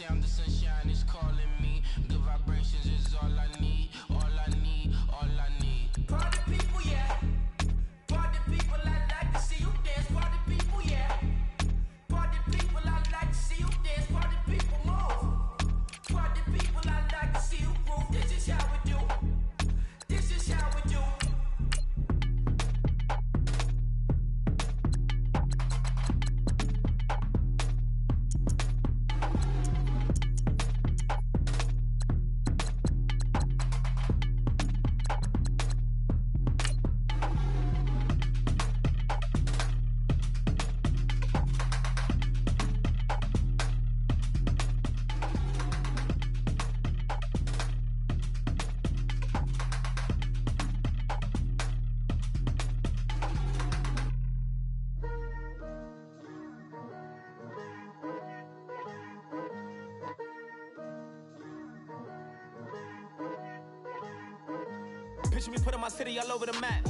say I'm the sunshine, it's calling me. Good vibrations is all I need, all I need, all I need. Party people, yeah. Party people, I like to see you dance. Party people, yeah. Party people, I like to see you dance. Party people, move. Party people, I like to see you groove. This is how we do. This is how we do. Picture me putting my city all over the map.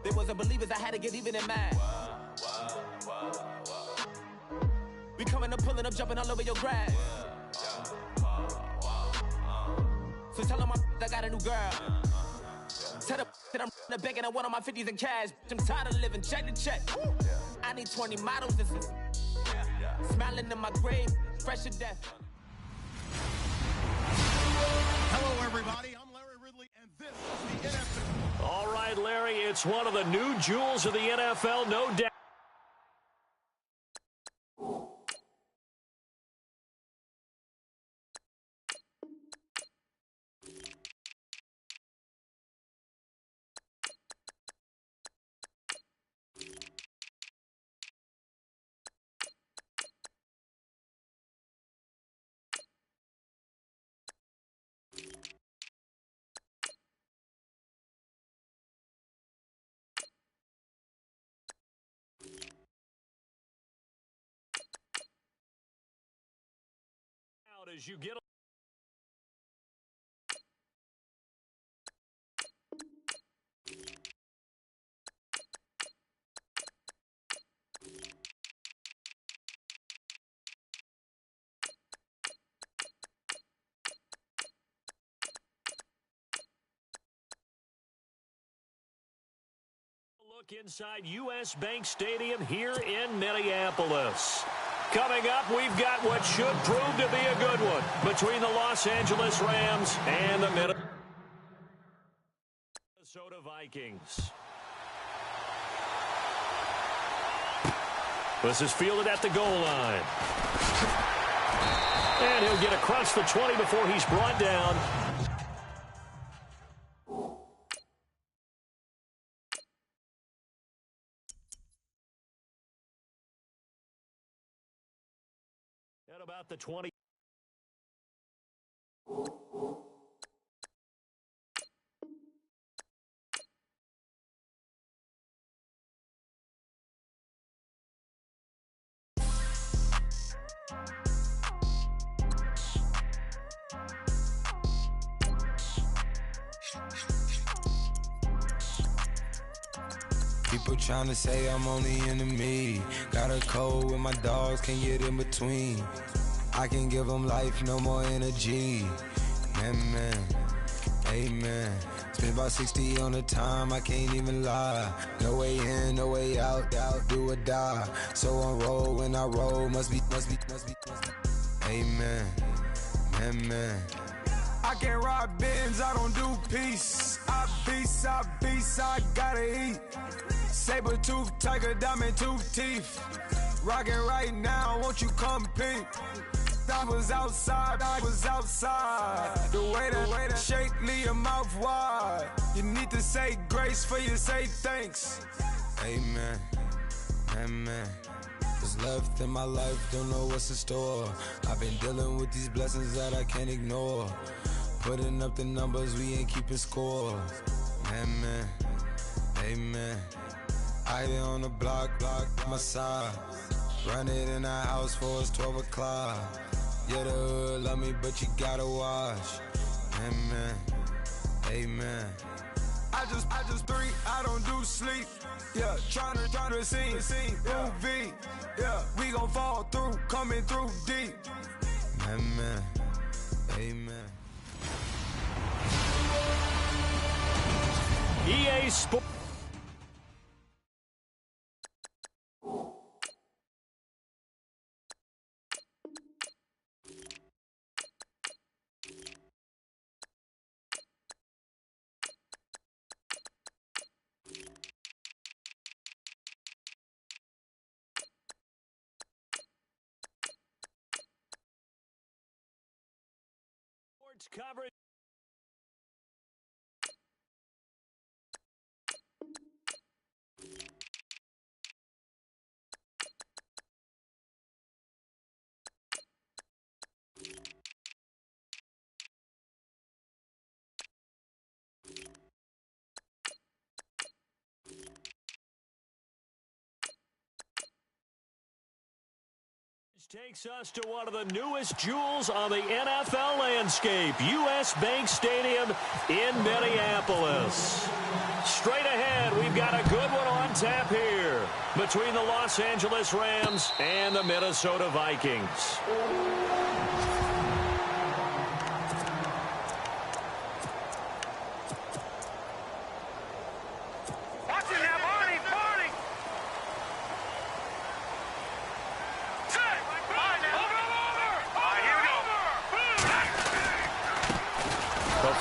They wasn't believers, I had to get even and mad. We coming up, pulling up, jumping all over your grass. So tell them I got a new girl. Tell them that I'm in the bank and I want all my 50s in cash. I'm tired of living check to check. I need 20 models, this is smiling in my grave, fresh to death. Hello, everybody. I'm Larry Ridley, and this is the NFL. All right, Larry, it's one of the new jewels of the NFL, no doubt. As you get look inside U.S. Bank Stadium here in Minneapolis. Coming up, we've got what should prove to be a good one between the Los Angeles Rams and the Minnesota Vikings. This is fielded at the goal line. And he'll get across the 20 before he's brought down. At about the 20. People trying to say I'm on the enemy. Got a cold with my dogs, can't get in between. I can give them life, no more energy. Amen, amen. Spent about 60 on the time, I can't even lie. No way in, no way out, do or die. So on roll, when I roll, must be. Amen, amen. I can ride Benz, I don't do peace. I beast, I gotta eat. Saber tooth, tiger, diamond tooth teeth. Rockin' right now, won't you come peep? I was outside. The way to shake, leave your mouth wide. You need to say grace for you say thanks. Amen, amen. What's left in my life, don't know what's in store. I've been dealing with these blessings that I can't ignore. Putting up the numbers, we ain't keeping score. Amen, amen. I here on the block, my side. Run it in the house for it's 12 o'clock. Yeah, the hood love me, but you gotta watch. Amen, amen. I I just three, I don't do sleep. Yeah, tryna see, UV. Yeah, we gon' fall through, coming through deep. Amen. Amen. EA Sports. Coverage. Takes us to one of the newest jewels on the NFL landscape, U.S. Bank Stadium in Minneapolis. Straight ahead, we've got a good one on tap here between the Los Angeles Rams and the Minnesota Vikings.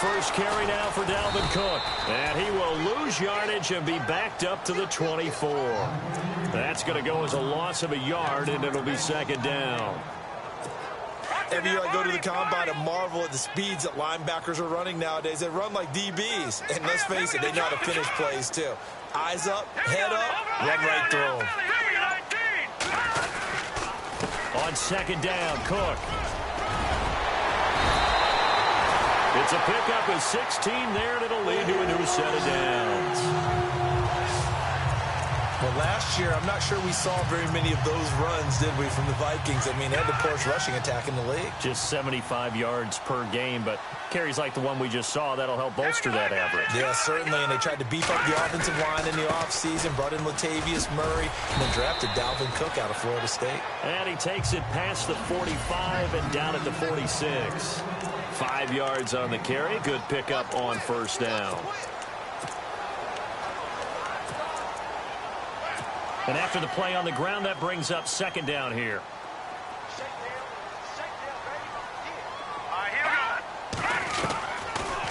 First carry now for Dalvin Cook. And he will lose yardage and be backed up to the 24. That's going to go as a loss of a yard, and it'll be second down. Every year I go to the combine and marvel at the speeds that linebackers are running nowadays. They run like DBs. And let's face it, they know how to finish plays too. Eyes up, head up, run right through them. On second down, Cook. It's a pickup of 16 there, and it'll lead to a new set of downs. Well, last year, I'm not sure we saw very many of those runs, did we, from the Vikings? I mean, they had the poorest rushing attack in the league. Just 75 yards per game, but carries like the one we just saw, that'll help bolster that average. Yeah, certainly, and they tried to beef up the offensive line in the offseason, brought in Latavius Murray, and then drafted Dalvin Cook out of Florida State. And he takes it past the 45 and down at the 46. 5 yards on the carry. Good pickup on first down. And after the play on the ground, that brings up second down here.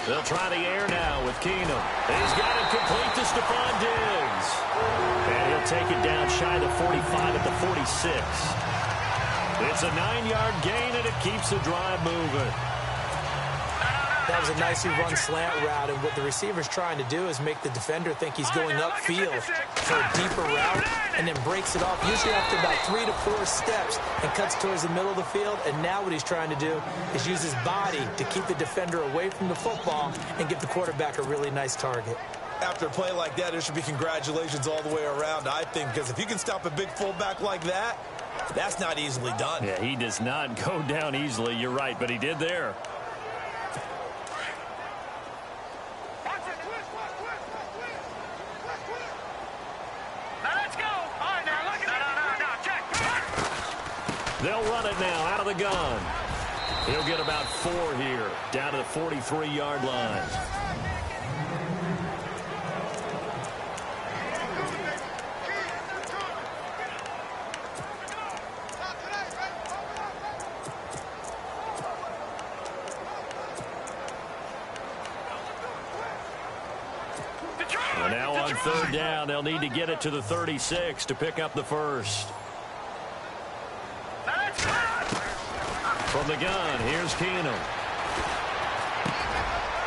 They'll try the air now with Keenum. He's got it complete to Stephon Diggs. And he'll take it down shy of the 45 at the 46. It's a 9-yard gain, and it keeps the drive moving. That was a nicely run slant route, and what the receiver's trying to do is make the defender think he's going upfield for a deeper route, and then breaks it off, usually after about 3 to 4 steps, and cuts towards the middle of the field. And now what he's trying to do is use his body to keep the defender away from the football and give the quarterback a really nice target. After a play like that, there should be congratulations all the way around, I think, because if you can stop a big fullback like that, that's not easily done. Yeah, he does not go down easily. You're right, but he did there. They'll run it now out of the gun. He'll get about 4 here, down to the 43-yard line. And now on third down, they'll need to get it to the 36 to pick up the first. From the gun, here's Keenum.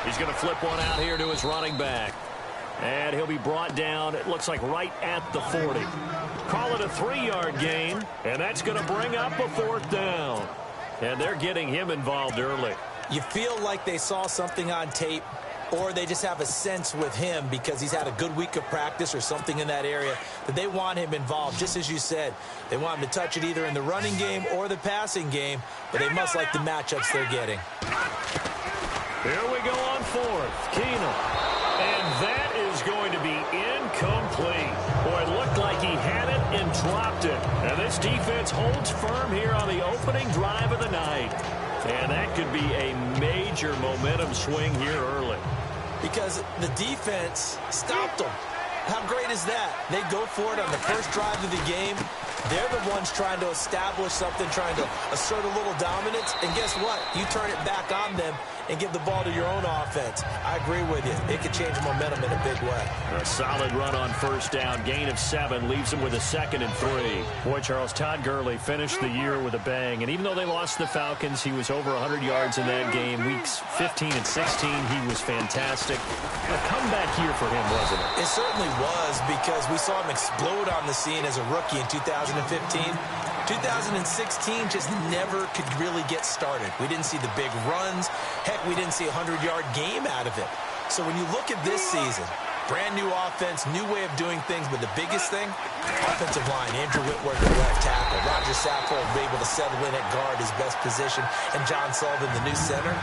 He's going to flip one out here to his running back. And he'll be brought down, it looks like right at the 40. Call it a 3-yard gain, and that's going to bring up a fourth down. And they're getting him involved early. You feel like they saw something on tape, or they just have a sense with him because he's had a good week of practice or something in that area that they want him involved. Just as you said, they want him to touch it either in the running game or the passing game, but they must like the matchups they're getting. Here we go on fourth. Keenum. And that dropped it. And this defense holds firm here on the opening drive of the night. And that could be a major momentum swing here early. Because the defense stopped them. How great is that? They go for it on the first drive of the game. They're the ones trying to establish something, trying to assert a little dominance. And guess what? You turn it back on them and give the ball to your own offense. I agree with you. It could change momentum in a big way. A solid run on first down. Gain of 7 leaves them with a 2nd and 3. Boy, Charles, Todd Gurley finished the year with a bang. And even though they lost the Falcons, he was over 100 yards in that game. Weeks 15 and 16, he was fantastic. A comeback year for him, wasn't it? It certainly was, because we saw him explode on the scene as a rookie in 2015. 2016 just never could really get started. We didn't see the big runs. Heck, we didn't see a 100-yard game out of it. So when you look at this season, brand new offense, new way of doing things, but the biggest thing, offensive line. Andrew Whitworth at left tackle. Roger Saffold able to settle in at guard, his best position, and John Sullivan, the new center.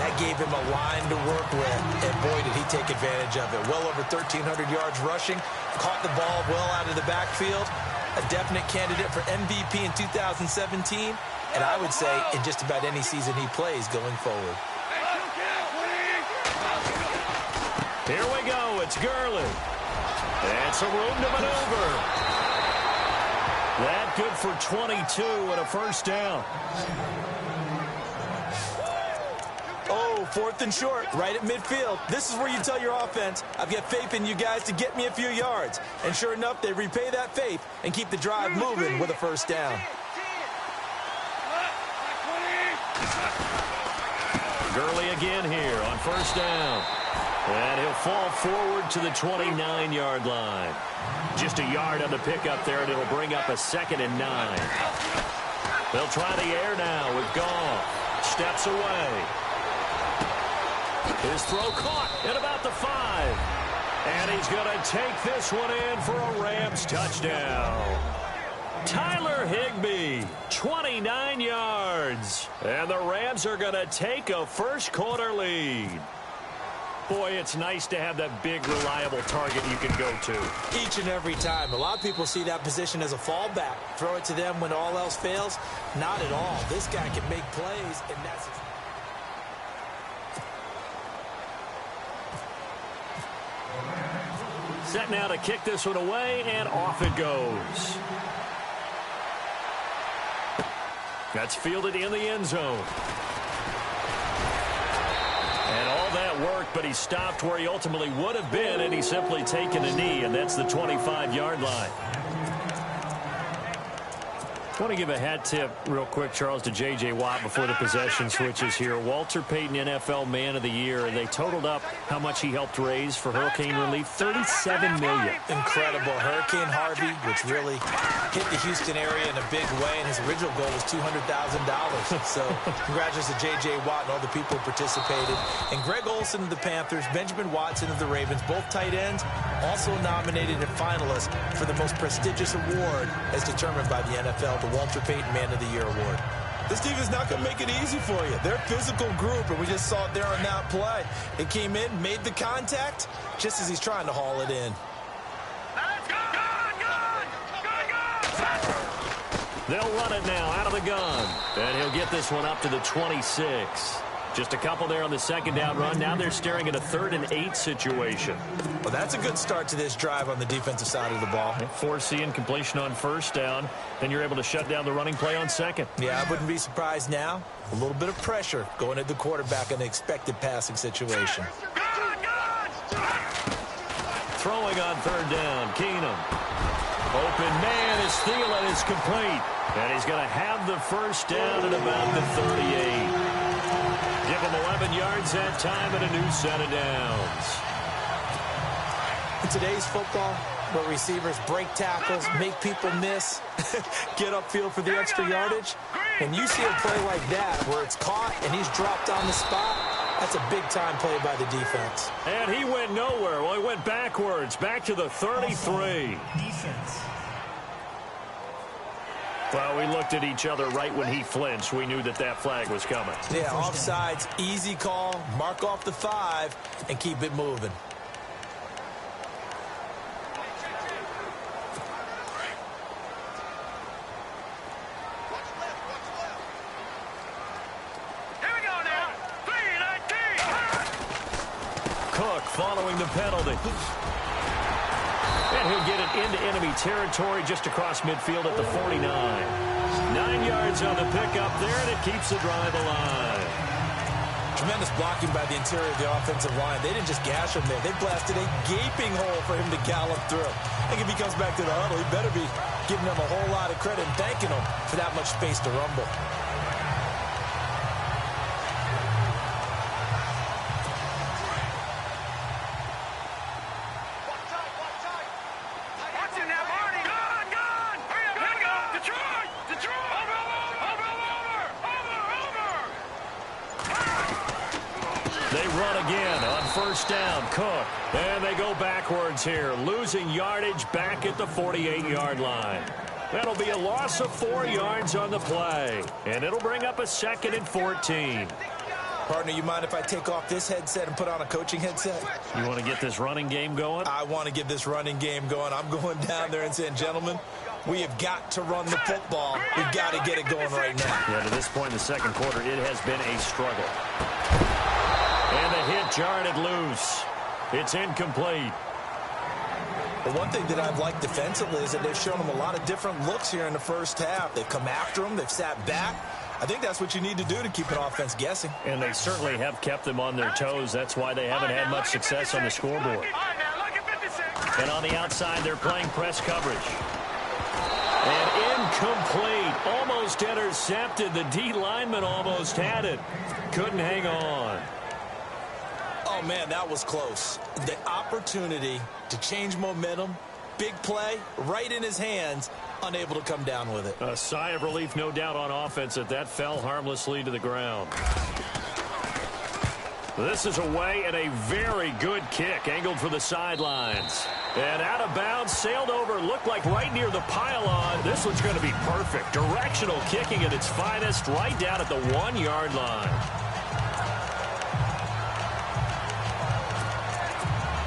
That gave him a line to work with, and boy, did he take advantage of it. Well over 1,300 yards rushing, caught the ball well out of the backfield. A definite candidate for MVP in 2017, and I would say in just about any season he plays going forward. Here we go. It's Gurley. That's a room to maneuver. That good for 22 and a first down. Oh, 4th and short, right at midfield. This is where you tell your offense, I've got faith in you guys to get me a few yards. And sure enough, they repay that faith and keep the drive moving with a first down. Gurley again here on first down. And he'll fall forward to the 29-yard line. Just a yard on the pickup there, and it'll bring up a 2nd and 9. They'll try the air now with Goff. Steps away. His throw caught at about the 5. And he's going to take this one in for a Rams touchdown. Tyler Higbee, 29 yards. And the Rams are going to take a first-quarter lead. Boy, it's nice to have that big, reliable target you can go to. Each and every time. A lot of people see that position as a fallback. Throw it to them when all else fails. Not at all. This guy can make plays, and that's... Set now to kick this one away, and off it goes. That's fielded in the end zone. And all that worked, but he stopped where he ultimately would have been, and he's simply taken a knee, and that's the 25-yard line. I want to give a hat tip real quick, Charles, to J.J. Watt before the possession switches here. Walter Payton, NFL Man of the Year, and they totaled up how much he helped raise for hurricane relief, $37 million. Incredible. Hurricane Harvey, which really hit the Houston area in a big way, and his original goal was $200,000. So congratulations to J.J. Watt and all the people who participated. And Greg Olsen of the Panthers, Benjamin Watson of the Ravens, both tight ends, also nominated and finalists for the most prestigious award as determined by the NFL, the Walter Payton Man of the Year Award. This team is not going to make it easy for you. They're a physical group, and we just saw it there on that play. It came in, made the contact, just as he's trying to haul it in. They'll run it now out of the gun. And he'll get this one up to the 26. Just a couple there on the second down run. Now they're staring at a 3rd and 8 situation. Well, that's a good start to this drive on the defensive side of the ball. Foreseeing completion on first down. Then you're able to shut down the running play on second. Yeah, I wouldn't be surprised now. A little bit of pressure going at the quarterback in the expected passing situation. Throwing on 3rd down, Keenum. Open man, his Thielen is complete. And he's going to have the first down at about the 38. Give him 11 yards that time and a new set of downs. In today's football, where receivers break tackles, make people miss, get upfield for the extra yardage, when you see a play like that where it's caught and he's dropped on the spot, that's a big-time play by the defense. And he went nowhere. Well, he went backwards, back to the 33. Defense. Well, we looked at each other right when he flinched. We knew that that flag was coming. Yeah, offsides, easy call, mark off the 5, and keep it moving. following the penalty. And he'll get it into enemy territory just across midfield at the 49. 9 yards on the pickup there, and it keeps the drive alive. Tremendous blocking by the interior of the offensive line. They didn't just gash him there. They blasted a gaping hole for him to gallop through. I think if he comes back to the huddle, he better be giving them a whole lot of credit and thanking them for that much space to rumble. First down, Cook. And they go backwards here, losing yardage back at the 48-yard line. That'll be a loss of 4 yards on the play. And it'll bring up a 2nd and 14. Partner, you mind if I take off this headset and put on a coaching headset? You want to get this running game going? I want to get this running game going. I'm going down there and saying, gentlemen, we have got to run the football. We've got to get it going right now. Yeah, to this point in the second quarter, it has been a struggle. And the hit jarred it loose. It's incomplete. But one thing that I've liked defensively is that they've shown them a lot of different looks here in the first half. They've come after them. They've sat back. I think that's what you need to do to keep an offense guessing. And they certainly have kept them on their toes. That's why they haven't had much success on the scoreboard. And on the outside, they're playing press coverage. And incomplete. Almost intercepted. The D lineman almost had it. Couldn't hang on. Oh, man, that was close. The opportunity to change momentum, big play, right in his hands, unable to come down with it. A sigh of relief, no doubt, on offense that fell harmlessly to the ground. This is away and a very good kick, angled for the sidelines. And out of bounds, sailed over, looked like right near the pylon. This one's going to be perfect. Directional kicking at its finest, right down at the 1-yard line.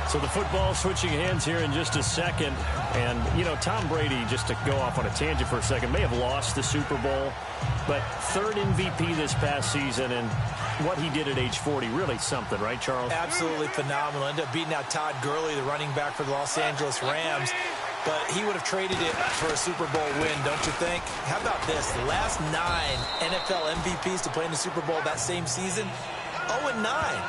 So the football switching hands here in just a second. And, you know, Tom Brady, just to go off on a tangent for a second, may have lost the Super Bowl. But 3rd MVP this past season, and what he did at age 40, really something, right, Charles? Absolutely phenomenal. Ended up beating out Todd Gurley, the running back for the Los Angeles Rams. But he would have traded it for a Super Bowl win, don't you think? How about this? The last 9 NFL MVPs to play in the Super Bowl that same season, 0-9.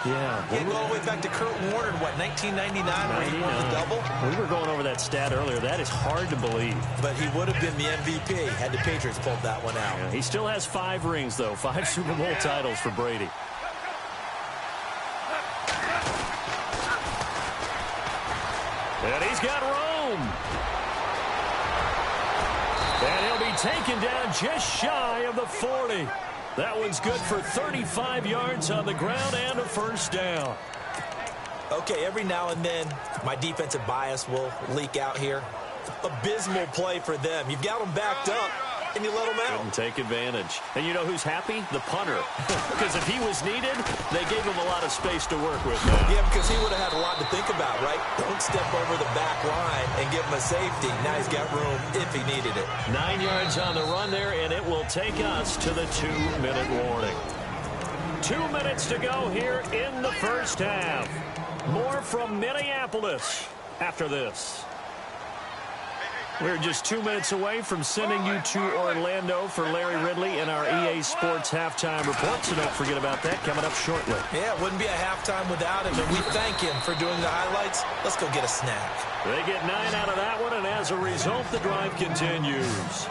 Yeah. You go all the way back to Kurt Warner in, 1999 when he won the double? We were going over that stat earlier. That is hard to believe. But he would have been the MVP had the Patriots pulled that one out. Yeah, he still has 5 rings, though. 5 Super Bowl titles for Brady. And he's got room. And he'll be taken down just shy of the 40. That one's good for 35 yards on the ground and a first down. Okay, every now and then, my defensive bias will leak out here. Abysmal play for them. You've got them backed up, and you let them out. Couldn't take advantage. And you know who's happy? The punter. Because if he was needed, they gave him a lot of space to work with now. Yeah, because he would have had a lot to think about, right? Don't step over the back line and give him a safety. Now he's got room if he needed it. 9 yards on the run there, and it will take us to the 2-minute warning. 2 minutes to go here in the first half. More from Minneapolis after this. We're just 2 minutes away from sending you to Orlando for Larry Ridley in our EA Sports halftime report, so don't forget about that coming up shortly. Yeah, it wouldn't be a halftime without him, and we thank him for doing the highlights. Let's go get a snack. They get 9 out of that one, and as a result, the drive continues.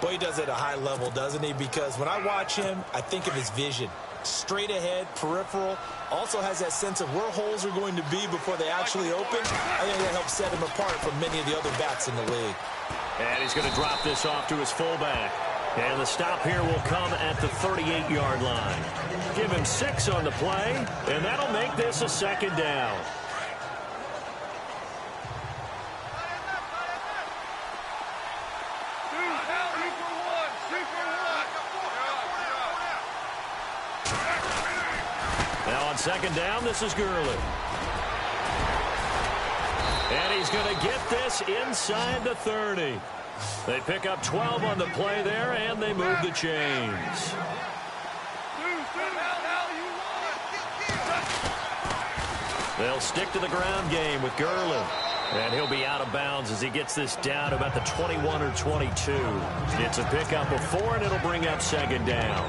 Boy, he does it at a high level, doesn't he? Because when I watch him, I think of his vision. Straight ahead, peripheral, also has that sense of where holes are going to be before they actually open. I think that helps set him apart from many of the other backs in the league. And he's going to drop this off to his fullback. And the stop here will come at the 38-yard line. Give him 6 on the play, and that'll make this a 2nd down. Now on 2nd down, this is Gurley. And he's going to get this inside the 30. They pick up 12 on the play there, and they move the chains. They'll stick to the ground game with Gurley. And he'll be out of bounds as he gets this down to about the 21 or 22. It's a pickup of 4, and it'll bring up second down.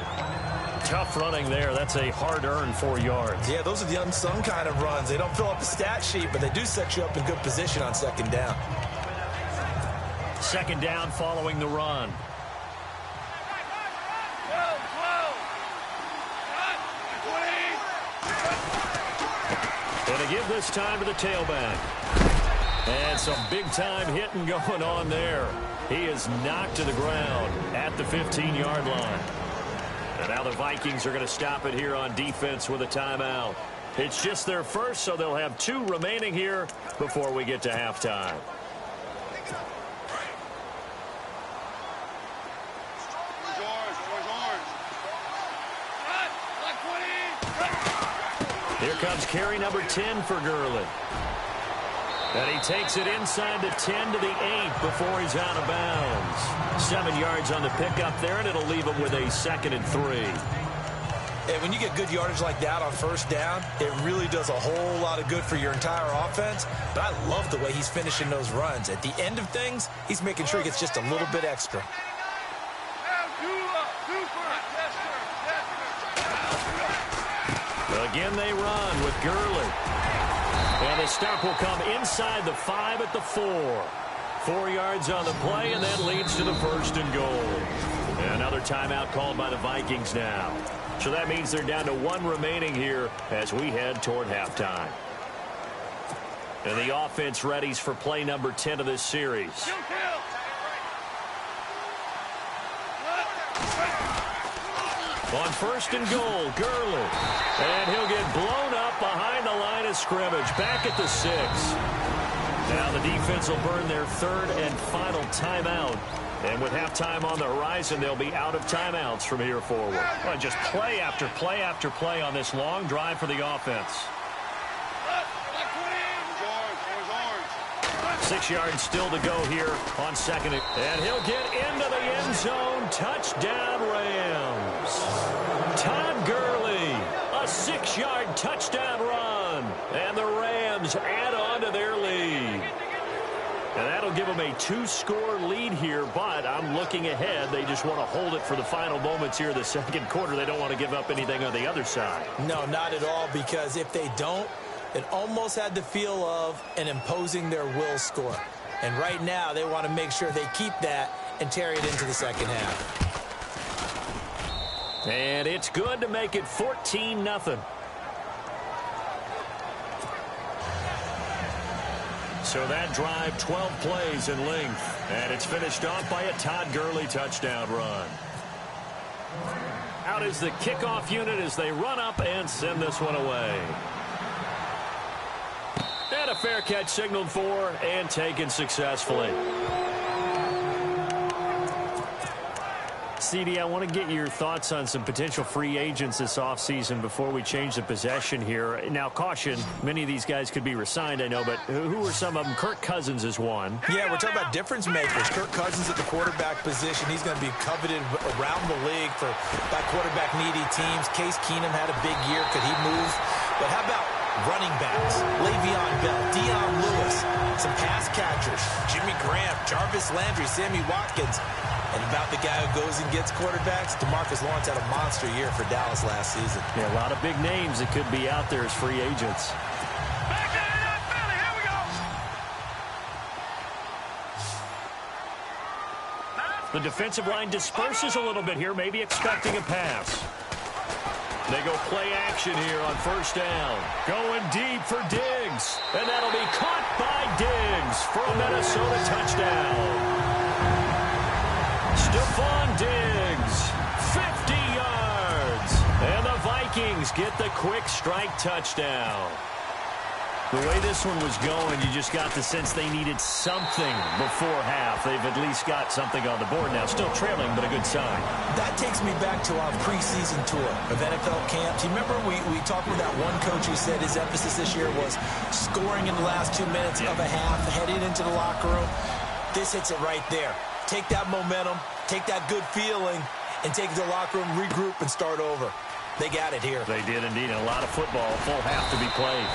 Tough running there. That's a hard-earned 4 yards. Yeah, those are the unsung kind of runs. They don't fill up the stat sheet, but they do set you up in good position on second down. Second down following the run. And to give this time to the tailback. And some big-time hitting going on there. He is knocked to the ground at the 15-yard line. And now the Vikings are going to stop it here on defense with a timeout. It's just their first, so they'll have 2 remaining here before we get to halftime. Here comes carry number 10 for Gurley. And he takes it inside the 10 to the 8 before he's out of bounds. 7 yards on the pickup there, and it'll leave him with a 2nd and 3. And when you get good yardage like that on first down, it really does a whole lot of good for your entire offense. But I love the way he's finishing those runs. At the end of things, he's making sure he gets just a little bit extra. Again, they run with Gurley. And the stop will come inside the 5 at the 4. 4 yards on the play, and that leads to the 1st and goal. And another timeout called by the Vikings now. So that means they're down to 1 remaining here as we head toward halftime. And the offense readies for play number 10 of this series. On 1st and goal, Gurley. And he'll get blown up behind the line of scrimmage. Back at the 6. Now the defense will burn their 3rd and final timeout. And with halftime on the horizon, they'll be out of timeouts from here forward. Well, just play after play after play on this long drive for the offense. 6 yards still to go here on 2nd. And he'll get into the end zone. Touchdown, Rams. Todd Gurley, a 6-yard touchdown run. And the Rams add on to their lead. And that'll give them a 2-score lead here, but I'm looking ahead. They just want to hold it for the final moments here of the 2nd quarter. They don't want to give up anything on the other side. No, not at all, because if they don't, it almost had the feel of an imposing their will score. And right now, they want to make sure they keep that and carry it into the 2nd half. And it's good to make it 14-0. So that drive, 12 plays in length. And it's finished off by a Todd Gurley touchdown run. Out is the kickoff unit as they run up and send this one away. And a fair catch signaled for and taken successfully. CD, I want to get your thoughts on some potential free agents this offseason before we change the possession here. Now, caution, many of these guys could be re-signed, I know, but who are some of them? Kirk Cousins is one. Yeah, we're talking about difference makers. Kirk Cousins at the quarterback position. He's going to be coveted around the league by quarterback-needy teams. Case Keenum had a big year. Could he move? But how about running backs? Le'Veon Bell, Dion Lewis, some pass catchers, Jimmy Graham, Jarvis Landry, Sammy Watkins. And about the guy who goes and gets quarterbacks, DeMarcus Lawrence had a monster year for Dallas last season. Yeah, a lot of big names that could be out there as free agents. Back to Philly, here we go. The defensive line disperses a little bit here, maybe expecting a pass. They go play action here on 1st down. Going deep for Diggs. And that'll be caught by Diggs for a Minnesota touchdown. Stephon Diggs, 50 yards. And the Vikings get the quick strike touchdown. The way this one was going, you just got the sense they needed something before half. They've at least got something on the board now. Still trailing, but a good sign. That takes me back to our preseason tour of NFL camps. You remember we talked with that one coach who said his emphasis this year was scoring in the last 2 minutes of a half, heading into the locker room. This hits it right there. Take that momentum, take that good feeling, and take it to the locker room, regroup, and start over. They got it here. They did indeed. A lot of football, full half to be played.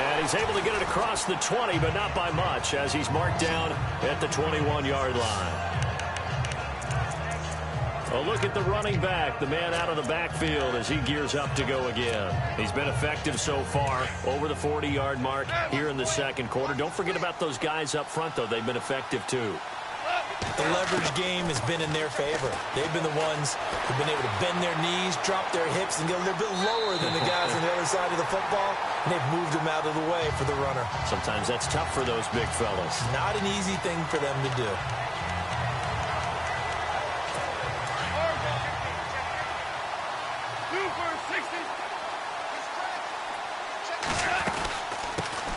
And he's able to get it across the 20, but not by much, as he's marked down at the 21-yard line. A look at the running back, the man out of the backfield as he gears up to go again. He's been effective so far, over the 40-yard mark here in the second quarter. Don't forget about those guys up front, though. They've been effective, too. The leverage game has been in their favor. They've been the ones who've been able to bend their knees, drop their hips, and get a little bit lower than the guys on the other side of the football, and they've moved them out of the way for the runner. Sometimes that's tough for those big fellas. Not an easy thing for them to do.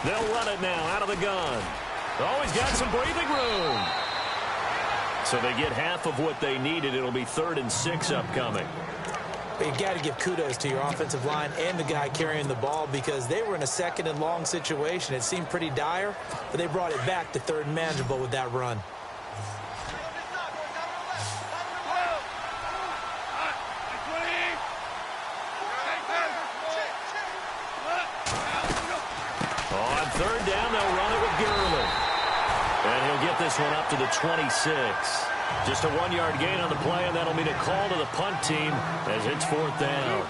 They'll run it now out of the gun. Oh, he's got some breathing room. So they get half of what they needed. It'll be 3rd and 6 upcoming. But you've got to give kudos to your offensive line and the guy carrying the ball because they were in a 2nd and long situation. It seemed pretty dire, but they brought it back to 3rd and manageable with that run. On 3rd down, they'll run it with Gurley. And he'll get this one up to the 26. Just a 1-yard gain on the play, and that'll mean a call to the punt team as it's 4th down.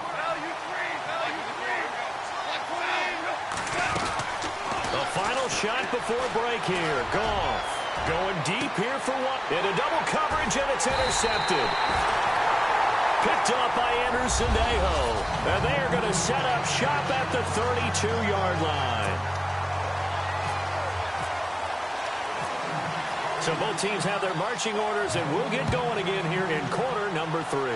The final shot before break here. Goff going deep here for one. Into double coverage, and it's intercepted. Picked up by Anderson-Dejo. And they are going to set up shop at the 32-yard line. So both teams have their marching orders, and we'll get going again here in quarter number 3.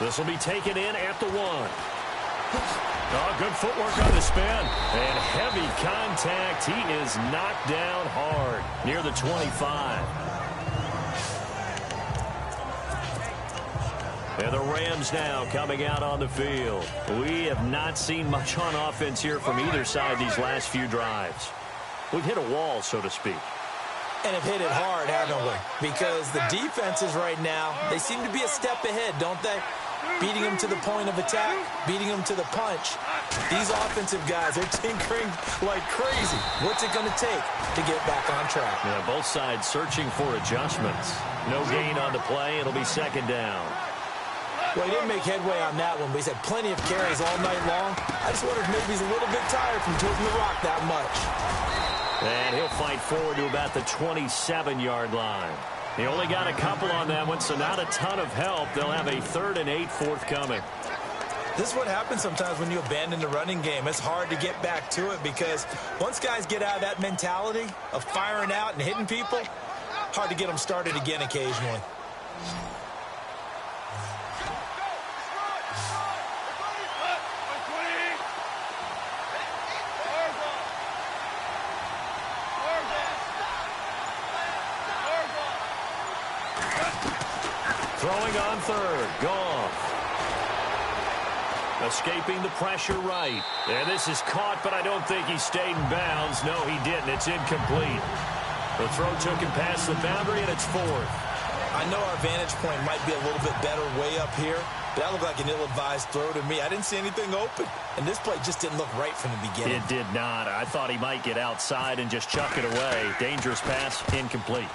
This will be taken in at the 1. Oh, good footwork on the spin. And heavy contact. He is knocked down hard near the 25. And the Rams now coming out on the field. We have not seen much on offense here from either side these last few drives. We've hit a wall, so to speak. And have hit it hard, haven't we? Because the defenses right now, they seem to be a step ahead, don't they? Beating them to the point of attack, beating them to the punch. These offensive guys are tinkering like crazy. What's it going to take to get back on track? Yeah, both sides searching for adjustments. No gain on the play. It'll be 2nd down. Well, he didn't make headway on that one, but he's had plenty of carries all night long. I just wonder if maybe he's a little bit tired from toting the rock that much. And he'll fight forward to about the 27-yard line. He only got a couple on that one, so not a ton of help. They'll have a 3rd and 8 forthcoming. This is what happens sometimes when you abandon the running game. It's hard to get back to it because once guys get out of that mentality of firing out and hitting people, hard to get them started again occasionally. Throwing on 3rd, Goff. Escaping the pressure right. And this is caught, but I don't think he stayed in bounds. No, he didn't. It's incomplete. The throw took him past the boundary, and it's 4th. I know our vantage point might be a little bit better way up here, but that looked like an ill-advised throw to me. I didn't see anything open, and this play just didn't look right from the beginning. It did not. I thought he might get outside and just chuck it away. Dangerous pass, incomplete.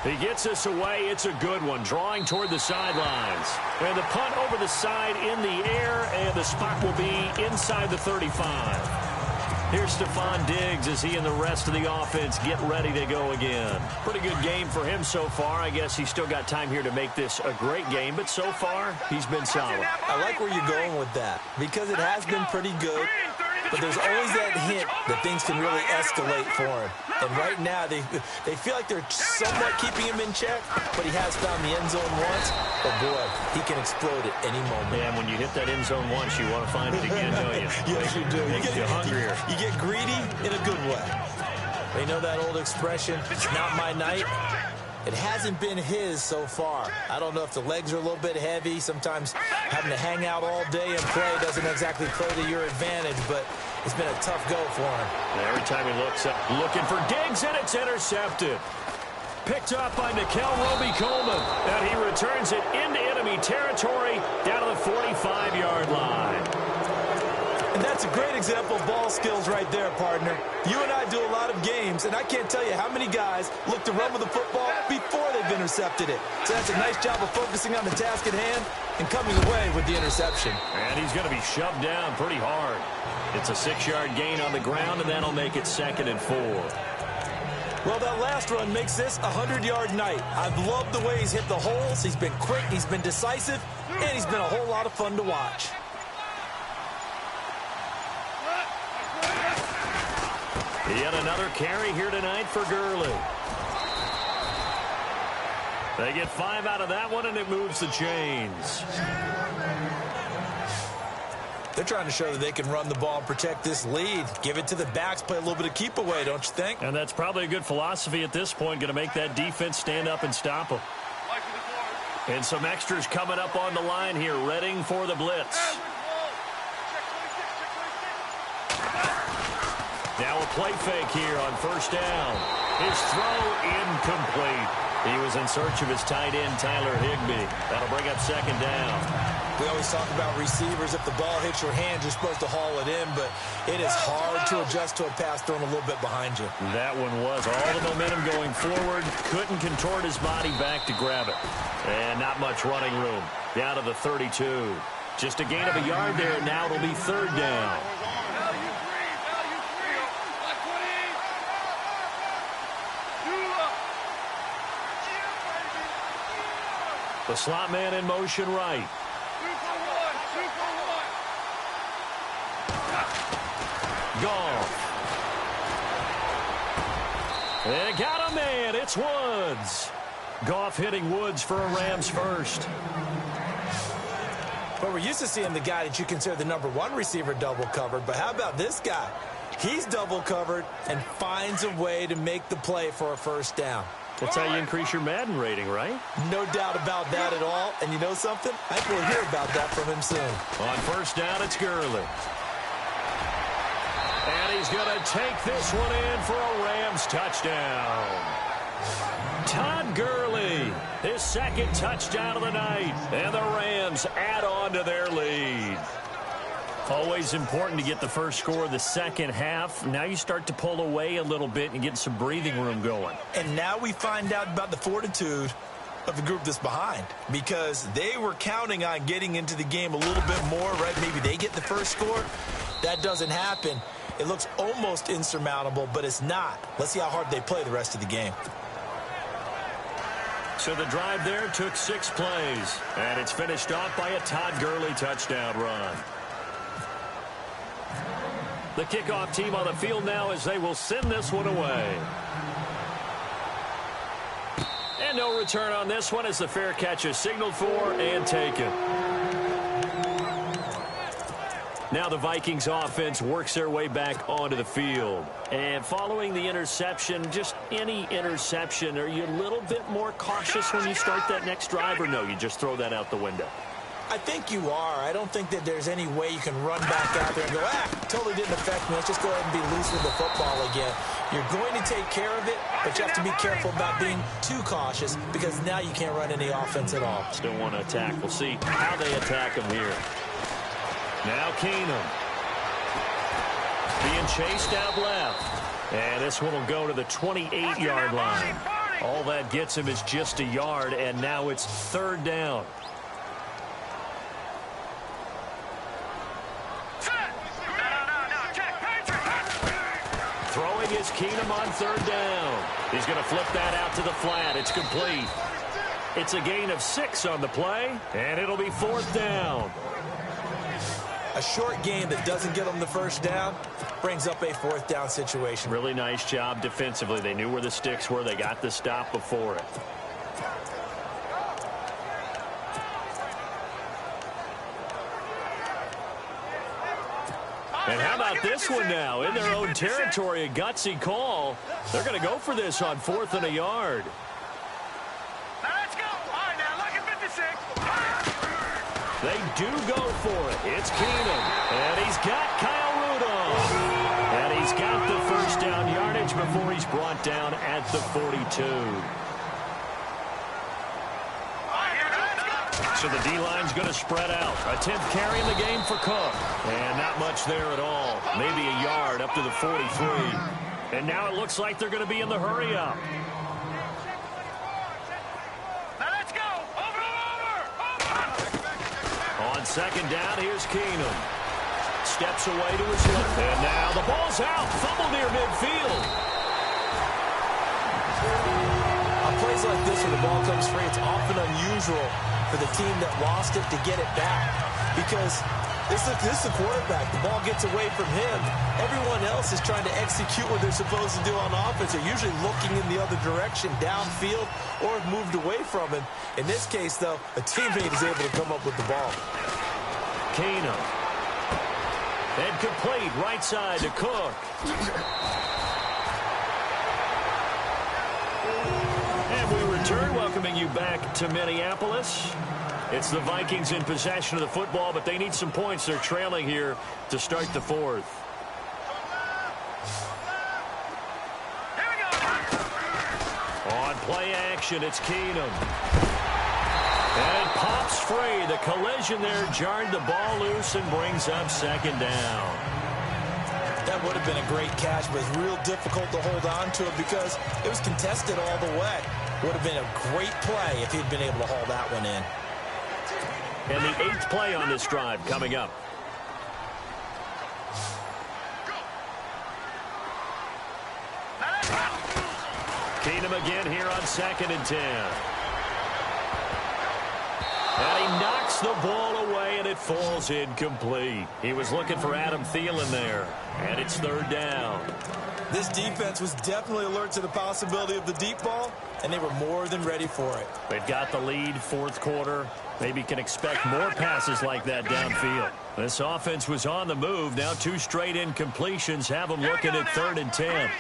He gets us away. It's a good one. Drawing toward the sidelines. And the punt over the side in the air, and the spot will be inside the 35. Here's Stephon Diggs as he and the rest of the offense get ready to go again. Pretty good game for him so far. I guess he's still got time here to make this a great game, but so far, he's been solid. I like where you're going with that because it has been pretty good. But there's always that hint that things can really escalate for him. And right now, they feel like they're somewhat keeping him in check, but he has found the end zone once. But, boy, he can explode at any moment. And when you hit that end zone once, you want to find it again, don't you? Yes, you do. Makes you hungrier. You get greedy in a good way. They know that old expression, it's not my night. It hasn't been his so far. I don't know if the legs are a little bit heavy. Sometimes having to hang out all day and play doesn't exactly play to your advantage, but it's been a tough go for him. And every time he looks up, looking for Diggs, and it's intercepted. Picked up by Nickel Roby-Coleman, and he returns it into enemy territory down to the 40. great example of ball skills right there, partner. You and I do a lot of games, and I can't tell you how many guys look to run with the football before they've intercepted it. So that's a nice job of focusing on the task at hand and coming away with the interception. And he's going to be shoved down pretty hard. It's a 6-yard gain on the ground, and that'll make it 2nd and 4. Well, that last run makes this a 100-yard night. I've loved the way he's hit the holes. He's been quick, he's been decisive, and he's been a whole lot of fun to watch. Yet another carry here tonight for Gurley. They get 5 out of that one, and it moves the chains. They're trying to show that they can run the ball and protect this lead. Give it to the backs, play a little bit of keep away, don't you think? And that's probably a good philosophy at this point, going to make that defense stand up and stop them. And some extras coming up on the line here, readying for the blitz. Now a play fake here on 1st down. His throw incomplete. He was in search of his tight end, Tyler Higbee. That'll bring up 2nd down. We always talk about receivers. If the ball hits your hand, you're supposed to haul it in, but it is hard to adjust to a pass thrown a little bit behind you. That one was all the momentum going forward. Couldn't contort his body back to grab it. And not much running room. Down to the 32. Just a gain of a yard there. Now it'll be 3rd down. The slot man in motion right. Goff. They got a man. It's Woods. Goff hitting Woods for a Rams first. But we're used to seeing the guy that you consider the #1 receiver double covered. But how about this guy? He's double covered and finds a way to make the play for a 1st down. That's how you increase your Madden rating, right? No doubt about that at all. And you know something? I think we'll hear about that from him soon. On 1st down, it's Gurley. And he's going to take this one in for a Rams touchdown. Todd Gurley, his 2nd touchdown of the night. And the Rams add on to their lead. Always important to get the first score of the 2nd half. Now you start to pull away a little bit and get some breathing room going. And now we find out about the fortitude of the group that's behind, because they were counting on getting into the game a little bit more, right? Maybe they get the first score. That doesn't happen. It looks almost insurmountable, but it's not. Let's see how hard they play the rest of the game. So the drive there took 6 plays, and it's finished off by a Todd Gurley touchdown run. The kickoff team on the field now as they will send this one away. And no return on this one as the fair catch is signaled for and taken. Now the Vikings offense works their way back onto the field. And following the interception, just any interception, are you a little bit more cautious when you start that next drive, or no, you just throw that out the window? I think you are. I don't think that there's any way you can run back out there and go, totally didn't affect me. Let's just go ahead and be loose with the football again. You're going to take care of it, but you have to be careful about being too cautious, because now you can't run any offense at all. Still want to attack. We'll see how they attack him here. Now Keenum. Being chased out left. And this one will go to the 28-yard line. All that gets him is just a yard, and now it's 3rd down. Throwing is Keenum on 3rd down. He's going to flip that out to the flat. It's complete. It's a gain of 6 on the play, and it'll be 4th down. A short game that doesn't get them the 1st down brings up a 4th down situation. Really nice job defensively. They knew where the sticks were. They got the stop before it. And how about this one now? In their own territory, a gutsy call. They're going to go for this on 4th and a yard. Let's go. All right, now look at 56. They do go for it. It's Keenum. And he's got Kyle Rudolph. And he's got the 1st down yardage before he's brought down at the 42. So the D-line's going to spread out. A 10th carry in the game for Cook. And not much there at all. Maybe a yard up to the 43. And now it looks like they're going to be in the hurry-up. Now let's go. Over. On second down, here's Keenum. Steps away to his left. And now the ball's out. Fumble near midfield. On plays like this where the ball comes free, it's often unusual for the team that lost it to get it back. Because this is the quarterback. The ball gets away from him. Everyone else is trying to execute what they're supposed to do on offense. They're usually looking in the other direction, downfield, or have moved away from him. In this case, though, a teammate is able to come up with the ball. Keenum. And complete right side to Cook. And we return, welcoming you back to Minneapolis. It's the Vikings in possession of the football, but they need some points. They're trailing here to start the fourth. Here we go. On play action, it's Keenum. And it pops free. The collision there jarred the ball loose and brings up second down. That would have been a great catch, but it's real difficult to hold on to it because it was contested all the way. Would have been a great play if he'd been able to haul that one in. And the 8th play on this drive coming up. Keenum again here on 2nd and 10. And he knocks the ball away, and it falls incomplete. He was looking for Adam Thielen there, and it's 3rd down. This defense was definitely alert to the possibility of the deep ball, and they were more than ready for it. They've got the lead, 4th quarter. Maybe can expect more passes like that downfield. This offense was on the move. Now 2 straight incompletions have them looking at 3rd and 10.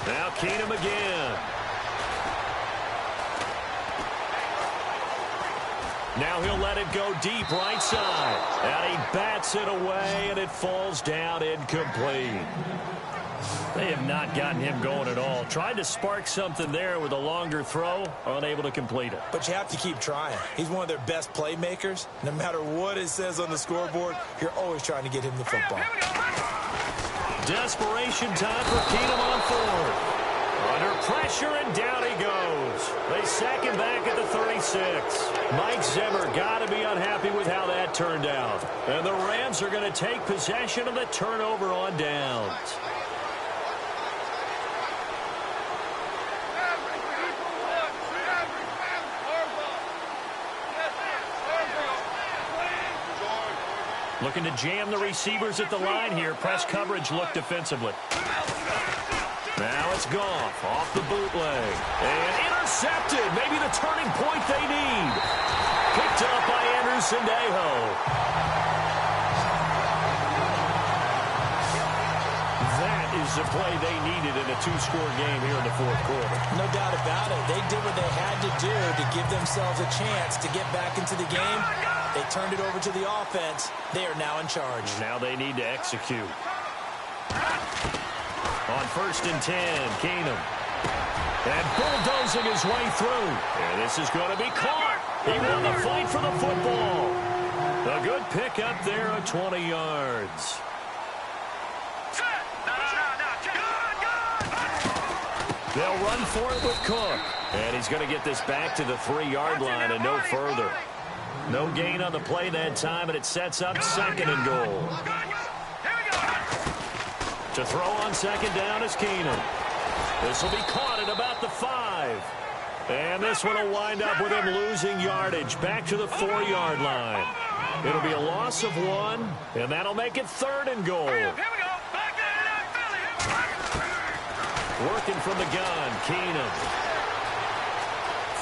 Now Keenum again. Now he'll let it go deep right side. And he bats it away, and it falls down incomplete. They have not gotten him going at all. Tried to spark something there with a longer throw, unable to complete it. But you have to keep trying. He's one of their best playmakers. No matter what it says on the scoreboard, you're always trying to get him the football. Desperation time for Keenum on 4th. Under pressure, and down he goes. They sack him back at the 36. Mike Zimmer got to be unhappy with how that turned out. And the Rams are going to take possession of the turnover on downs. Looking to jam the receivers at the line here. Press coverage look defensively. Now it's Goff off the bootleg. And intercepted. Maybe the turning point they need. Picked up by Anderson-Dejo. That is the play they needed in a 2-score game here in the 4th quarter. No doubt about it. They did what they had to do to give themselves a chance to get back into the game. They turned it over to the offense. They are now in charge. Now they need to execute. On 1st and 10, Keenum. And bulldozing his way through. And this is going to be caught. He won the fight for the football. A good pick up there of 20 yards. They'll run for it with Cook. And he's going to get this back to the 3-yard line and no further. No gain on the play that time, and it sets up 2nd and goal. To throw on 2nd down is Keenum. This will be caught at about the 5. And this one will wind up with him losing yardage back to the 4-yard line. It'll be a loss of 1, and that'll make it 3rd and goal. Working from the gun, Keenum.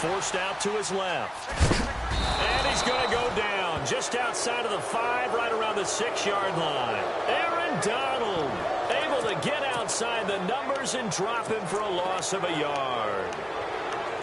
Forced out to his left. And he's going to go down just outside of the 5, right around the 6-yard line. Aaron Donald able to get outside the numbers and drop him for a loss of a yard.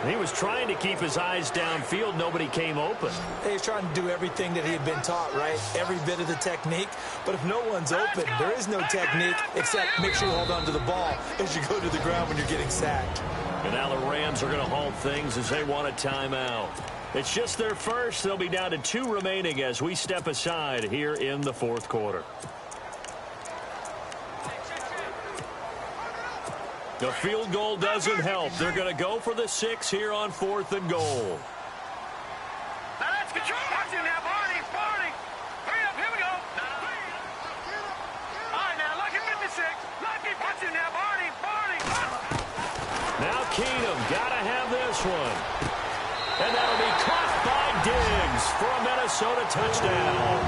He was trying to keep his eyes downfield. Nobody came open. He's trying to do everything that he had been taught, right? Every bit of the technique. But if no one's open, there is no technique except make sure you hold on to the ball as you go to the ground when you're getting sacked. And now the Rams are going to halt things as they want a timeout. It's just their first. They'll be down to 2 remaining as we step aside here in the fourth quarter. The field goal doesn't help. They're going to go for the 6 here on 4th and goal. Now let's control. Watch him now, Barney. Hurry up, here we go. All right, now, lucky 56. Lucky, watch him now, Barney. Now Keenum got to have this one. And that'll be caught by Diggs for a Minnesota touchdown.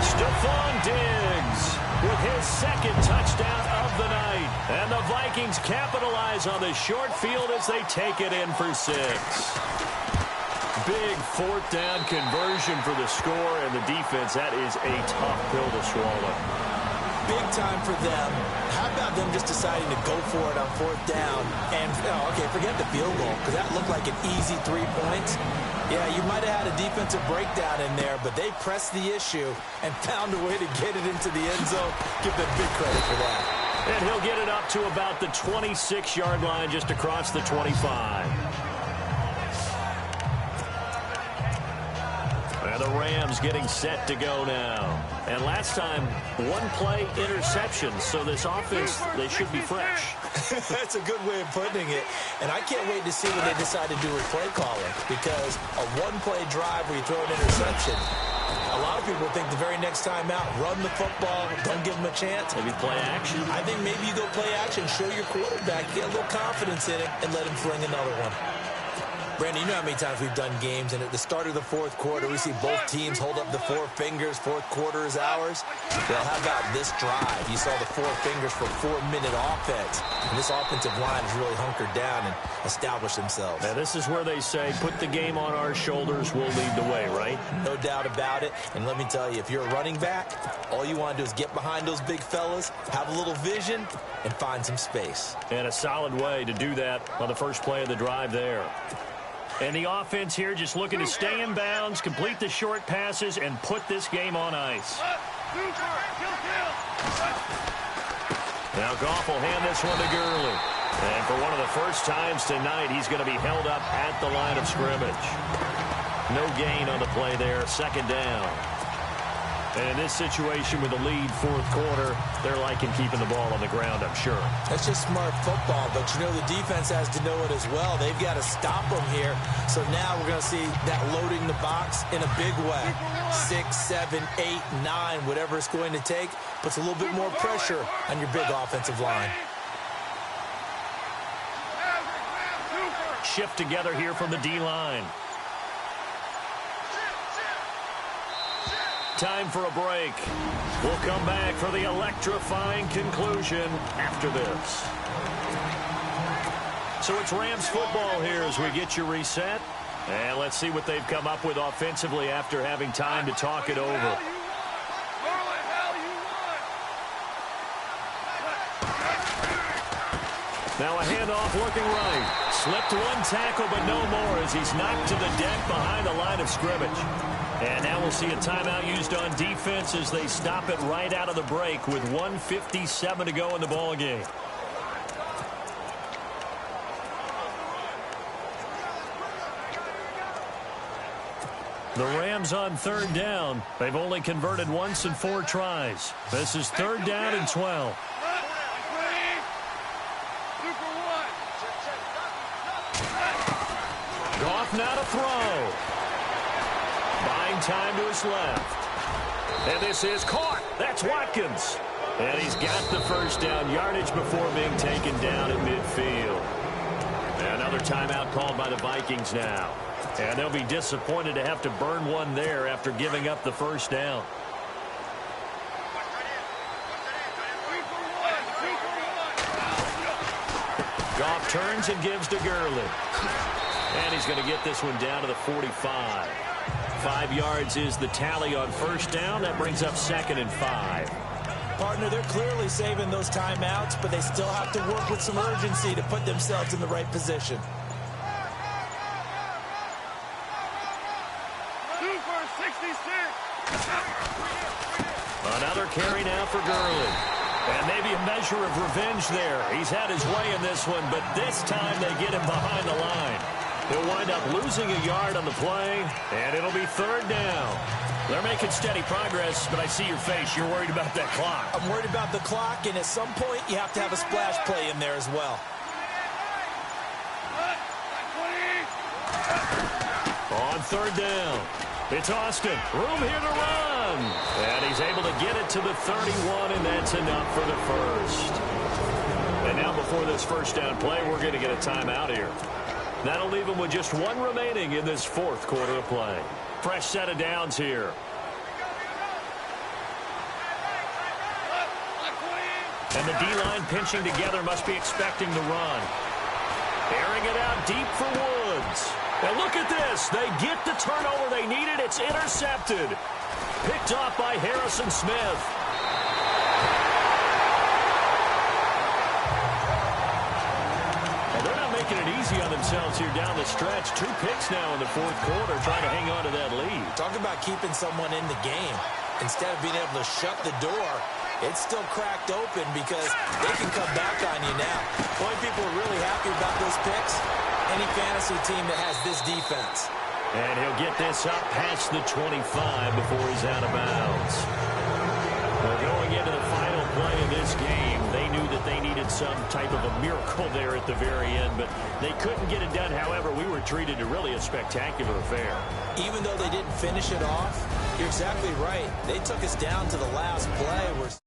Stephon Diggs with his 2nd touchdown of the night. And the Vikings capitalize on the short field as they take it in for 6. Big 4th down conversion for the score, and the defense, that is a tough pill to swallow. Big time for them. How about them just deciding to go for it on 4th down? And, okay, forget the field goal, because that looked like an easy 3 points. Yeah, you might have had a defensive breakdown in there, but they pressed the issue and found a way to get it into the end zone. Give them big credit for that. And he'll get it up to about the 26-yard line, just across the 25. And the Rams getting set to go now. And last time, 1-play interception. So this offense, they should be fresh. That's a good way of putting it. And I can't wait to see what they decide to do with play calling. Because a 1-play drive where you throw an interception, a lot of people think the very next time out, run the football, don't give them a chance. Maybe play action. I think maybe you go play action, show your quarterback, get a little confidence in it, and let him fling another one. Brandon, you know how many times we've done games, and at the start of the 4th quarter, we see both teams hold up the 4 fingers. 4th quarter is ours. Well, how about this drive? You saw the 4 fingers for 4-minute offense. And this offensive line has really hunkered down and established themselves. Now, this is where they say, put the game on our shoulders, we'll lead the way, right? No doubt about it. And let me tell you, if you're a running back, all you want to do is get behind those big fellas, have a little vision, and find some space. And a solid way to do that on the first play of the drive there. And the offense here just looking to stay in bounds, complete the short passes, and put this game on ice. Now Goff will hand this one to Gurley. And for one of the first times tonight, he's going to be held up at the line of scrimmage. No gain on the play there, 2nd down. And in this situation with the lead 4th quarter, they're liking keeping the ball on the ground, I'm sure. That's just smart football, but you know the defense has to know it as well. They've got to stop them here. So now we're going to see that loading the box in a big way. 6, 7, 8, 9, whatever it's going to take, puts a little bit more pressure on your big offensive line. Shift together here from the D-line. Time for a break. We'll come back for the electrifying conclusion after this. So it's Rams football here as we get you reset. And let's see what they've come up with offensively after having time to talk it over. Now a handoff looking right. Slipped 1 tackle, but no more as he's knocked to the deck behind the line of scrimmage. And now we'll see a timeout used on defense as they stop it right out of the break with 1:57 to go in the ballgame. The Rams on 3rd down. They've only converted once in 4 tries. This is 3rd down and 12. Goff now to throw. Buying time to his left. And this is caught. That's Watkins. And he's got the first down yardage before being taken down at midfield. And another timeout called by the Vikings now. And they'll be disappointed to have to burn one there after giving up the first down. Goff turns and gives to Gurley. And he's going to get this one down to the 45. 5 yards is the tally on first down. That brings up 2nd and 5. Partner, they're clearly saving those timeouts, but they still have to work with some urgency to put themselves in the right position. 2 for 66. Another carry now for Gurley. And maybe a measure of revenge there. He's had his way in this one, but this time they get him behind the line. He'll wind up losing a yard on the play, and it'll be 3rd down. They're making steady progress, but I see your face. You're worried about that clock. I'm worried about the clock, and at some point you have to have a splash play in there as well. On 3rd down, it's Austin. Room here to run. And he's able to get it to the 31, and that's enough for the first. And now before this first down play, we're going to get a timeout here. That'll leave him with just 1 remaining in this 4th quarter of play. Fresh set of downs here. And the D-line pinching together must be expecting the run. Airing it out deep for Woods. And look at this. They get the turnover they needed. It's intercepted. Picked off by Harrison Smith. And they're not making it easy on themselves here down the stretch. 2 picks now in the 4th quarter, trying to hang on to that lead. Talk about keeping someone in the game. Instead of being able to shut the door, it's still cracked open because they can come back on you now. Boy, people are really happy about those picks. Any fantasy team that has this defense. And he'll get this up past the 25 before he's out of bounds. Well, going into the final play of this game, they knew that they needed some type of a miracle there at the very end, but they couldn't get it done. However, we were treated to really a spectacular affair. Even though they didn't finish it off, you're exactly right. They took us down to the last play.